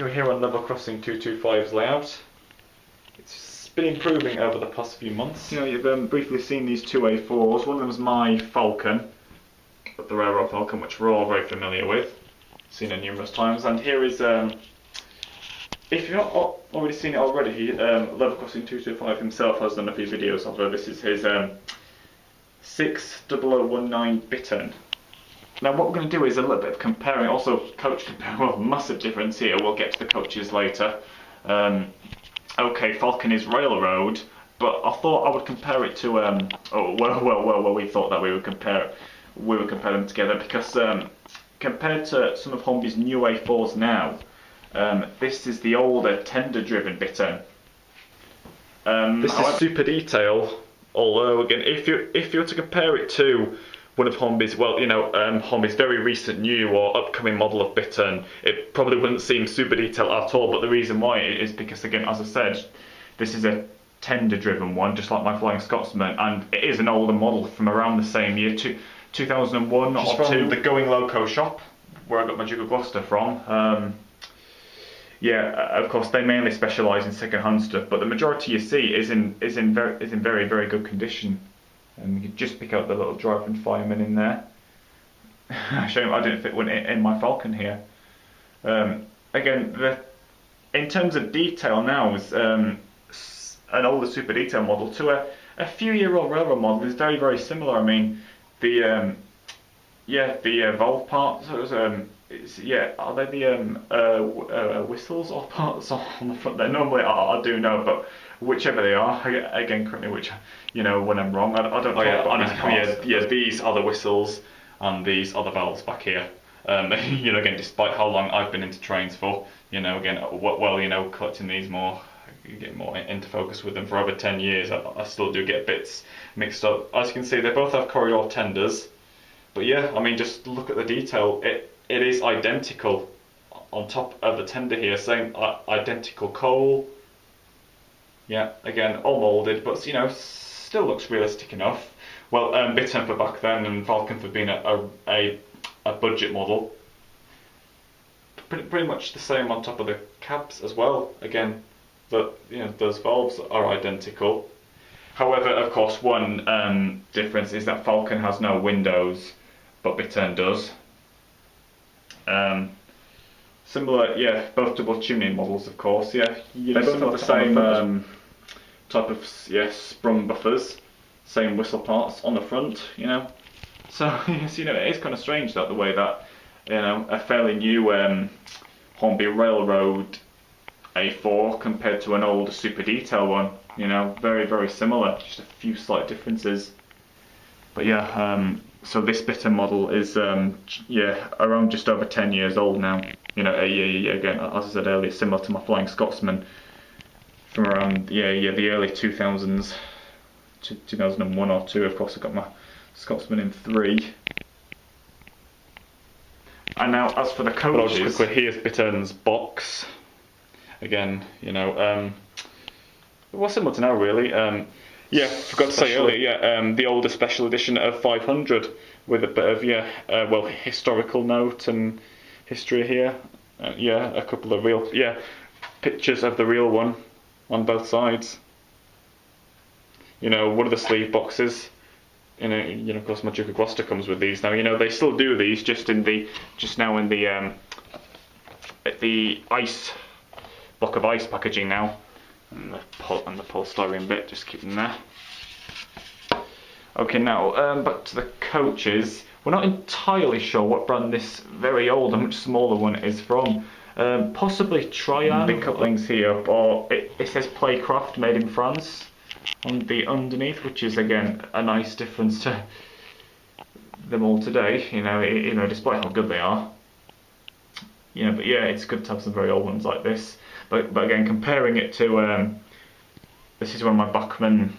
We're here on LEVELCROSSING225's layout. It's been improving over the past few months. You know, you've briefly seen these two A4s. One of them is my Falcon, the rare Falcon, which we're all very familiar with. Seen it numerous times. And here is, if you've not already seen it already, LEVELCROSSING225 himself has done a few videos of it. This is his 60019 Bittern. Now what we're going to do is a little bit of comparing, also coach comparing, well, massive difference here, we'll get to the coaches later. Okay, Falcon is railroad, but I thought I would compare it to, we thought that we would compare them together because compared to some of Hornby's new A4s now, this is the older tender-driven Bittern. This is super detail, although again, if you were to compare it to one of Hornby's, Hornby's very recent new or upcoming model of Bittern, it probably wouldn't seem super detailed at all, but the reason why is because, again, as I said, this is a tender-driven one, just like my Flying Scotsman, and it is an older model from around the same year, 2001 or from 2. The Going Loco shop, where I got my Duke of Gloucester from. Of course, they mainly specialise in second-hand stuff, but the majority you see is in very, very good condition. And you can just pick out the little driving fireman in there. Shame I didn't fit one in my Falcon here. Again, in terms of detail now, is an older super detail model to a few-year-old railroad model is very, very similar. I mean, the valve parts. Are they the whistles or parts on the front there? Normally I do know, but whichever they are, again, correct me when I'm wrong. I don't know. These are the whistles, and these are the valves back here. Again, despite how long I've been into trains for, collecting these more, get more into focus with them for over 10 years, I still do get bits mixed up. As you can see, they both have corridor tenders, but yeah, I mean, just look at the detail. It is identical on top of the tender here, same identical coal. Yeah, again, all moulded, but still looks realistic enough. Well, Bittern for back then and Falcon for being a budget model. Pretty much the same on top of the cabs as well. Again, those valves are identical. However, of course, one difference is that Falcon has no windows, but Bittern does. Similar, both double tuning models, of course. They both have the same type of sprung buffers, same whistle parts on the front. So it is kind of strange that the way that a fairly new Hornby Railroad A4 compared to an old super detail one. Very, very similar, just a few slight differences. But so this Bittern model is around just over 10 years old now. Again, as I said earlier, similar to my Flying Scotsman from around the early 2000s, 2001 or 2. Of course, I got my Scotsman in 3. And now, as for the coaches, just quickly, here's Bittern's box. Again, well, similar to now, really. Forgot to say earlier, the older special edition of 500 with a bit of historical note and history here. A couple of real pictures of the real one on both sides. One of the sleeve boxes. Of course, my Duke of Gloucester comes with these now. They still do these, just now in the ice block of ice packaging now. And the polystyrene bit, just keep them there. Okay, now back to the coaches. We're not entirely sure what brand this very old and much smaller one is from. Possibly Trian. Big couplings here, or it says Playcraft, made in France on the underneath, which is again a nice difference to them all today. Despite how good they are. But it's good to have some very old ones like this. But again, comparing it to this is one of my Bachmann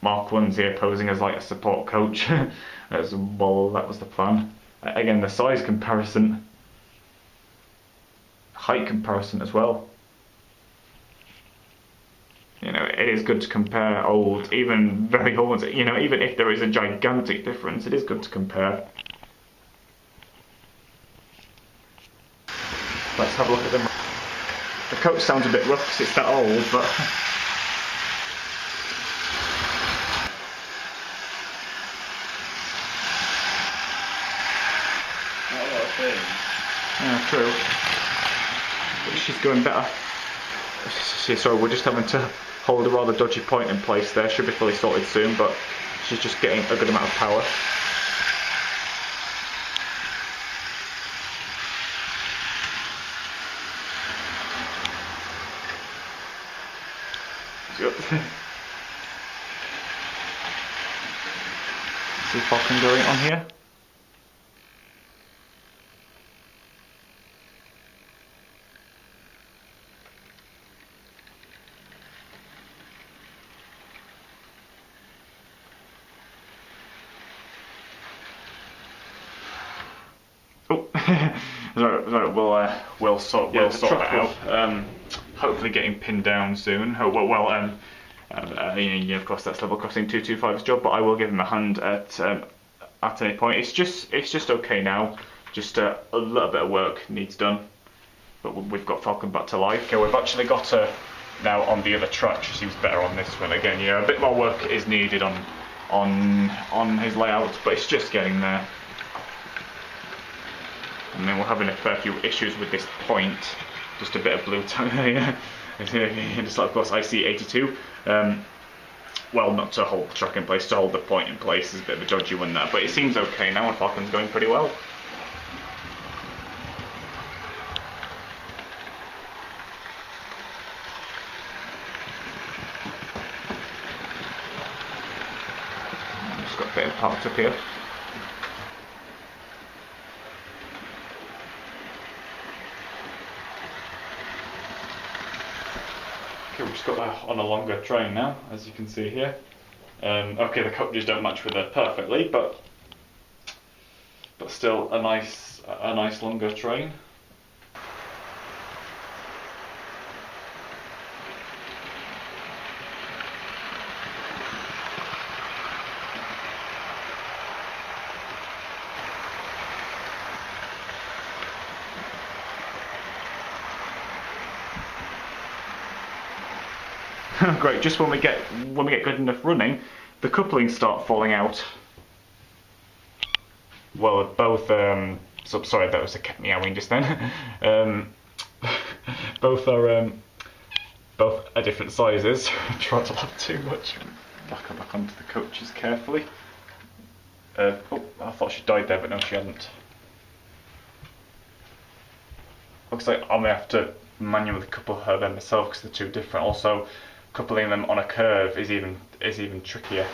Mark 1s here, posing as like a support coach. That was the plan. Again, the size comparison, height comparison as well. It is good to compare old, even very old ones. Even if there is a gigantic difference, it is good to compare. Let's have a look at them. coach sounds a bit rough because it's that old, but yeah, true. But she's going better. So we're just having to hold a rather dodgy point in place there. Should be fully sorted soon, but she's just getting a good amount of power. See Falcon going on here. Oh, sorry, we'll sort that out. Hopefully getting pinned down soon. Of course that's LEVELCROSSING225's job, but I will give him a hand at any point. It's just okay now. Just a little bit of work needs done, but we've got Falcon back to life. Okay, we've actually got her now on the other track. She seems better on this one again. Yeah, a bit more work is needed on his layout, but it's just getting there. And then we're having a fair few issues with this point. Just a bit of blue tone here. Just like, of course, IC82. Well, not to hold the track in place, to hold the point in place is a bit of a dodgy one there. But it seems okay now, and Falcon's going pretty well. Just got a bit of parked up here. We've just got that on a longer train now, as you can see here. Okay, the coaches don't match with her perfectly, but still a nice longer train. Great, just when we get good enough running, the couplings start falling out. Well, both sorry, that was a cat meowing just then. Both are different sizes. I'm trying to laugh too much. Back onto the coaches carefully. Oh, I thought she died there, but no, she hadn't. Looks like I'm gonna have to manually couple her then myself because they're too different. Also, coupling them on a curve is even trickier.